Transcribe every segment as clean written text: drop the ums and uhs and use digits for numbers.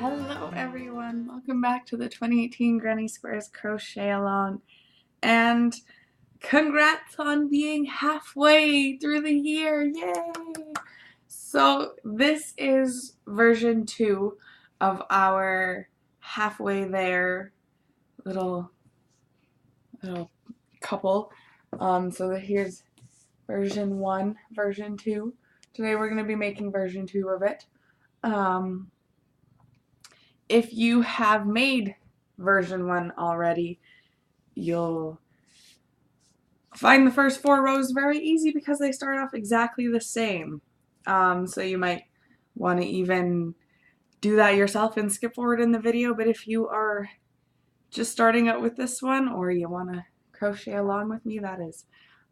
Hello everyone, welcome back to the 2018 Granny Squares Crochet Along, and congrats on being halfway through the year, yay! So this is version 2 of our halfway there little couple. So here's version 1, version 2. Today we're going to be making version 2 of it. If you have made version 1 already, you'll find the first 4 rows very easy because they start off exactly the same. So you might want to even do that yourself and skip forward in the video, but if you are just starting out with this one or you want to crochet along with me, that is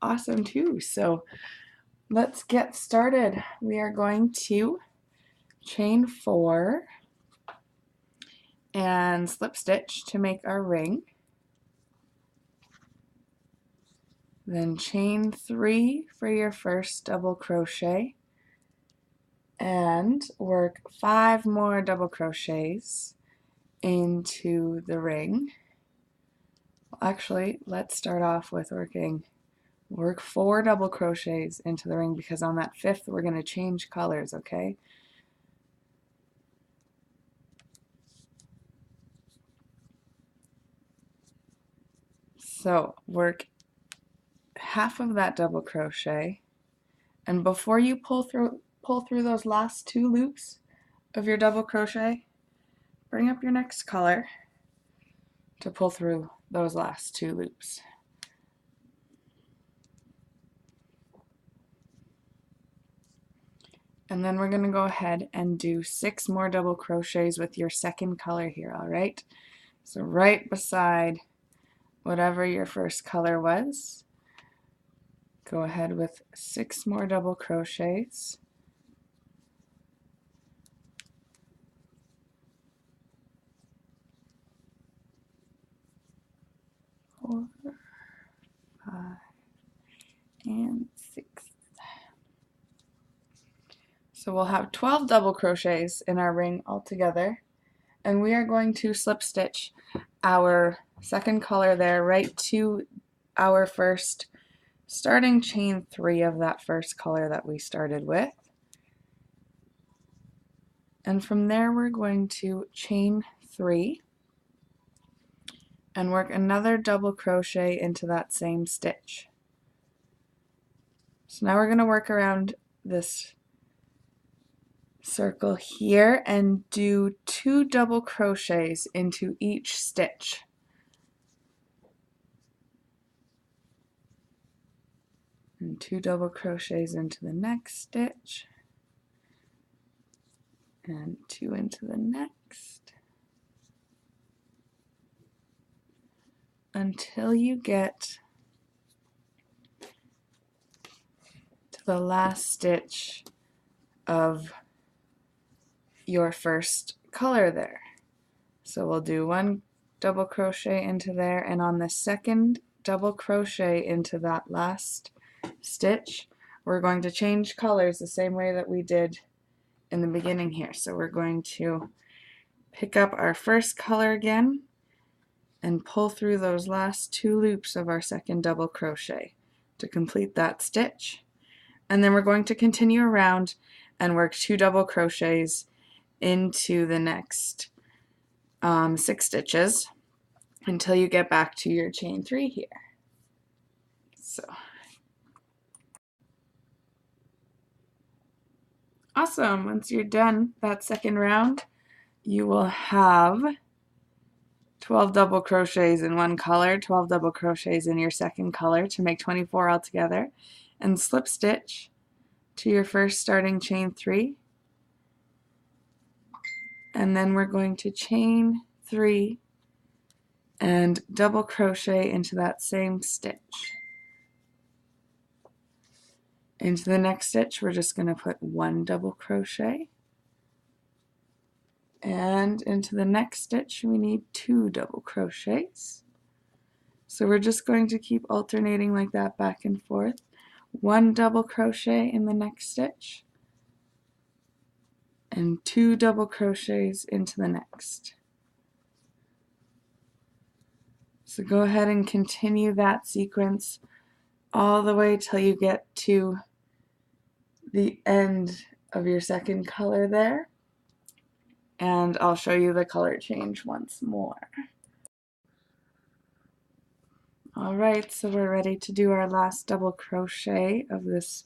awesome too. So let's get started. We are going to chain 4 and slip stitch to make our ring. Then chain 3 for your first double crochet and work 5 more double crochets into the ring. Actually, let's start off with work 4 double crochets into the ring because on that 5th we're going to change colors, okay? So work half of that double crochet, and before you pull through those last 2 loops of your double crochet, bring up your next color to pull through those last 2 loops. And then we're going to go ahead and do 6 more double crochets with your second color here, alright? So right beside whatever your first color was, go ahead with 6 more double crochets. Four, 5, and 6. So we'll have 12 double crochets in our ring altogether, and we are going to slip stitch our second color there right to our first starting chain 3 of that first color that we started with. And from there we're going to chain 3 and work another double crochet into that same stitch. So now we're going to work around this circle here and do 2 double crochets into each stitch. And 2 double crochets into the next stitch, and 2 into the next, until you get to the last stitch of your first color there. So we'll do 1 double crochet into there, and on the second double crochet into that last stitch, we're going to change colors the same way that we did in the beginning here. So we're going to pick up our first color again and pull through those last 2 loops of our second double crochet to complete that stitch. And then we're going to continue around and work 2 double crochets into the next 6 stitches until you get back to your chain 3 here. So awesome. Once you're done that second round, you will have 12 double crochets in one color, 12 double crochets in your second color to make 24 altogether, and slip stitch to your first starting chain 3, and then we're going to chain 3 and double crochet into that same stitch. Into the next stitch we're just going to put 1 double crochet, and into the next stitch we need 2 double crochets. So we're just going to keep alternating like that back and forth. 1 double crochet in the next stitch and 2 double crochets into the next. So go ahead and continue that sequence all the way till you get to the end of your second color there, and I'll show you the color change once more. Alright, so we're ready to do our last double crochet of this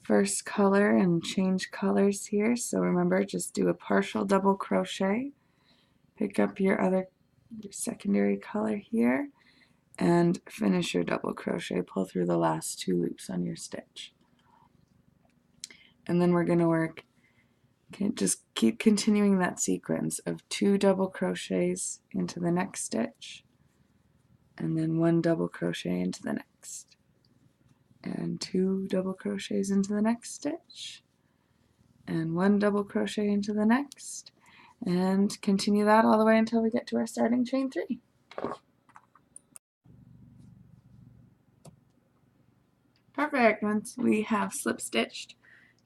first color and change colors here. So remember, just do a partial double crochet, pick up your secondary color here, and finish your double crochet. Pull through the last 2 loops on your stitch. And then we're going to work, just keep continuing that sequence of 2 double crochets into the next stitch, and then 1 double crochet into the next, and 2 double crochets into the next stitch, and 1 double crochet into the next, and continue that all the way until we get to our starting chain 3. Perfect. Once we have slip stitched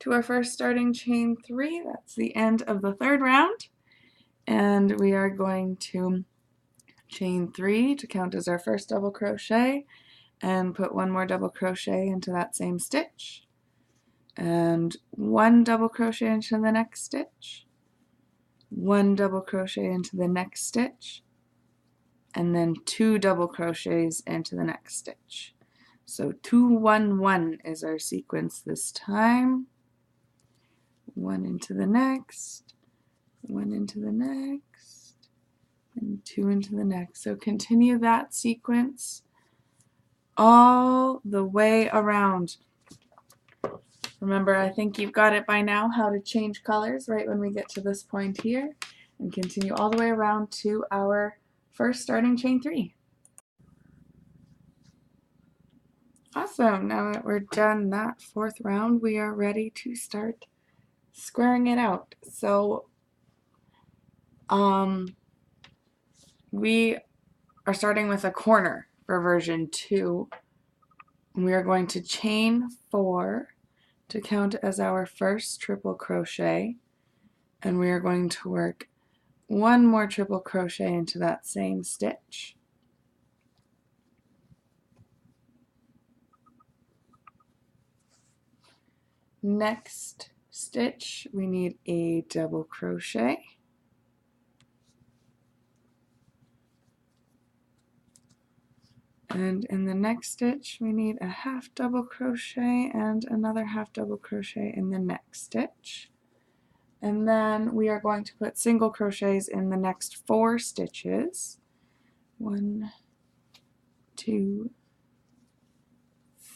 to our first starting chain 3, that's the end of the third round, and we are going to chain 3 to count as our first double crochet, and put 1 more double crochet into that same stitch, and 1 double crochet into the next stitch, 1 double crochet into the next stitch, and then 2 double crochets into the next stitch. So 2, 1, 1 is our sequence this time. 1 into the next, 1 into the next, and 2 into the next. So continue that sequence all the way around. Remember, I think you've got it by now how to change colors right when we get to this point here, and continue all the way around to our first starting chain 3. Awesome. Now that we're done that 4th round, we are ready to start squaring it out. So we are starting with a corner for version 2. We are going to chain 4 to count as our first triple crochet, and we are going to work 1 more triple crochet into that same stitch. Next stitch, we need a double crochet, and in the next stitch we need a half double crochet and another half double crochet in the next stitch, and then we are going to put single crochets in the next 4 stitches. 1, 2,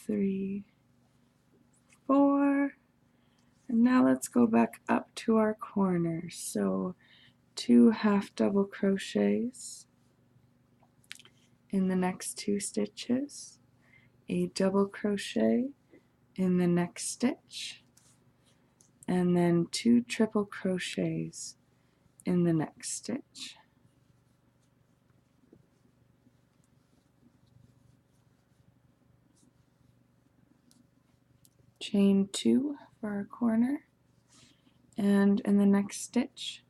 3, 4, and now let's go back up to our corner. So 2 half double crochets in the next 2 stitches, a double crochet in the next stitch, and then 2 triple crochets in the next stitch. Chain 2 for our corner, and in the next stitch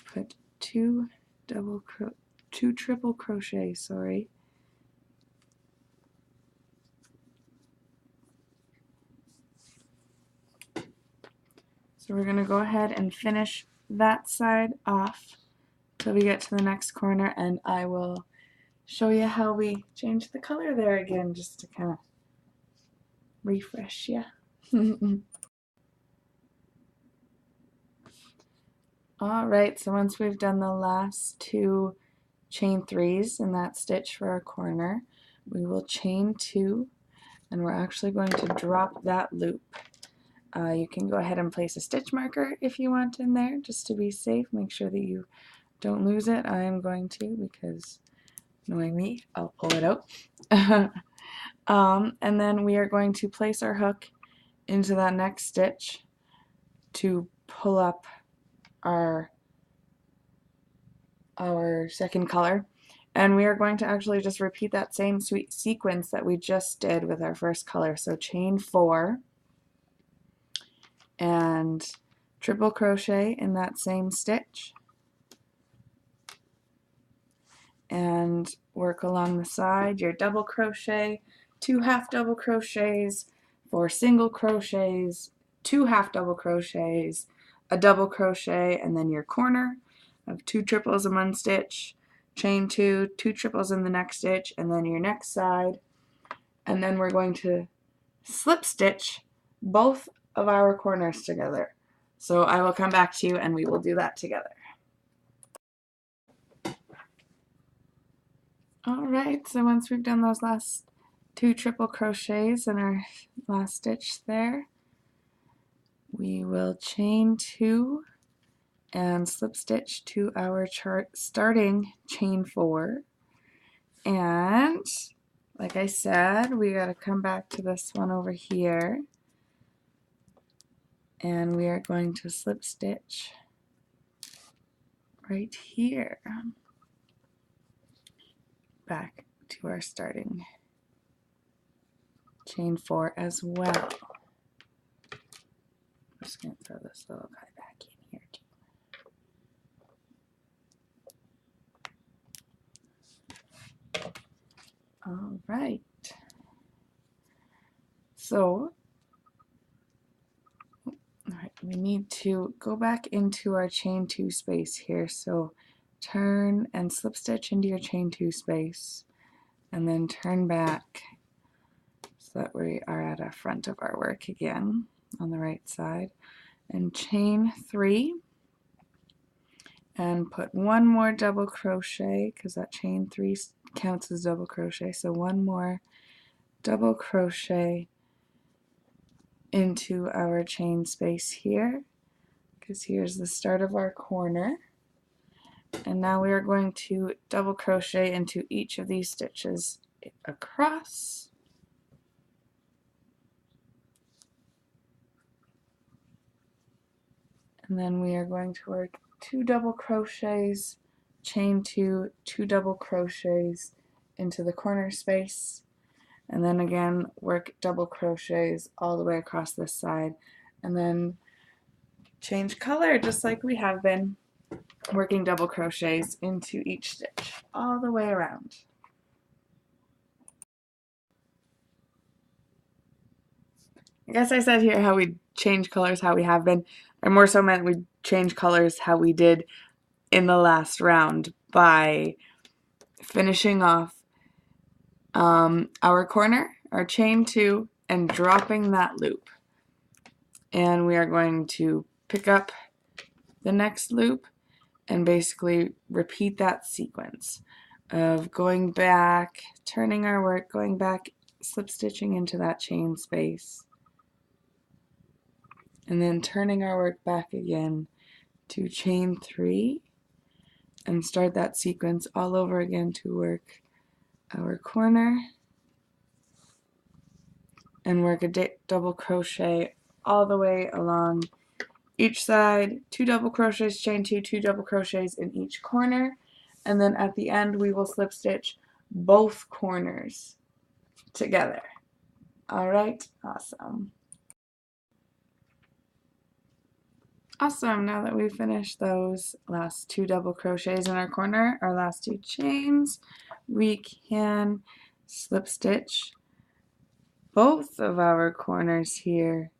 put 2 triple crochet, sorry. So we're going to go ahead and finish that side off till we get to the next corner, and I will show you how we change the color there again, just to kind of refresh you. Alright, so once we've done the last 2 chain 3s in that stitch for our corner, we will chain 2, and we're actually going to drop that loop. You can go ahead and place a stitch marker if you want in there, just to be safe. Make sure that you don't lose it. I am going to, because knowing me, I'll pull it out. And then we are going to place our hook into that next stitch to pull up our second color, and we are going to actually just repeat that same sweet sequence that we just did with our first color. So chain 4 and triple crochet in that same stitch and work along the side your double crochet, 2 half double crochets, 4 single crochets, 2 half double crochets, a double crochet, and then your corner of 2 triples in one stitch, chain 2, 2 triples in the next stitch, and then your next side. And then we're going to slip stitch both of our corners together. So I will come back to you and we will do that together. Alright, so once we've done those last 2 triple crochets in our last stitch there, we will chain 2 and slip stitch to our starting chain 4. And like I said, we got to come back to this one over here, and we are going to slip stitch right here back to our starting chain 4 as well. I'm just going to throw this little guy back in here too. All right. So, we need to go back into our chain 2 space here. So turn and slip stitch into your chain 2 space, and then turn back so that we are at our front of our work again on the right side, and chain 3 and put 1 more double crochet because that chain 3 counts as double crochet. So 1 more double crochet into our chain space here, because here's the start of our corner. And now we are going to double crochet into each of these stitches across. And then we are going to work 2 double crochets, chain 2, 2 double crochets into the corner space, and then again work double crochets all the way across this side, and then change color just like we have been, working double crochets into each stitch all the way around. I guess I said here how we change colors how we have been. I more so meant we change colors how we did in the last round by finishing off our corner, our chain 2, and dropping that loop. And we are going to pick up the next loop and basically repeat that sequence of going back, turning our work, going back, slip stitching into that chain space, and then turning our work back again to chain 3 and start that sequence all over again to work our corner and work a double crochet all the way along each side, 2 double crochets, chain 2, 2 double crochets in each corner, and then at the end we will slip stitch both corners together. Alright, awesome. Awesome, now that we've finished those last 2 double crochets in our corner, our last 2 chains, we can slip stitch both of our corners here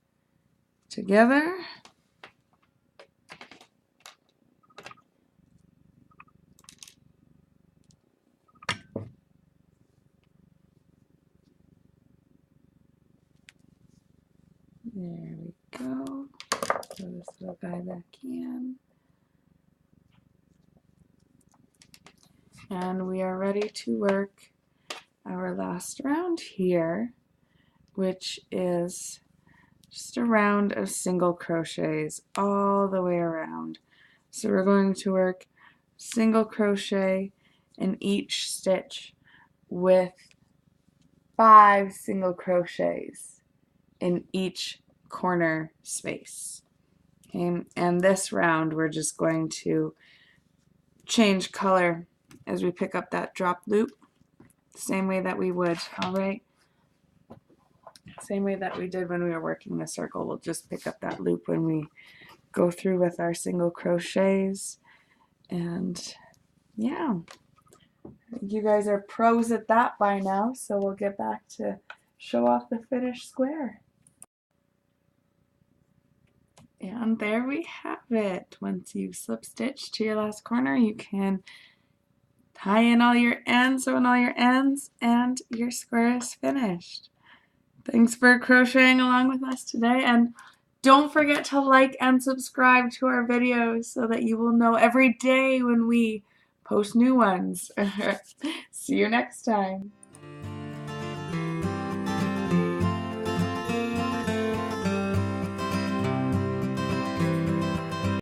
together. There we go. Throw this little guy back in. And we are ready to work our last round here, which is just a round of single crochets all the way around. So we're going to work single crochet in each stitch with 5 single crochets in each corner space. Okay? And this round we're just going to change color as we pick up that drop loop, same way that we would, alright? Same way that we did when we were working the circle. We'll just pick up that loop when we go through with our single crochets. And yeah, you guys are pros at that by now, so we'll get back to show off the finished square. And there we have it. Once you slip stitch to your last corner, you can tie in all your ends, sew in all your ends, and your square is finished. Thanks for crocheting along with us today, and don't forget to like and subscribe to our videos so that you will know every day when we post new ones. See you next time.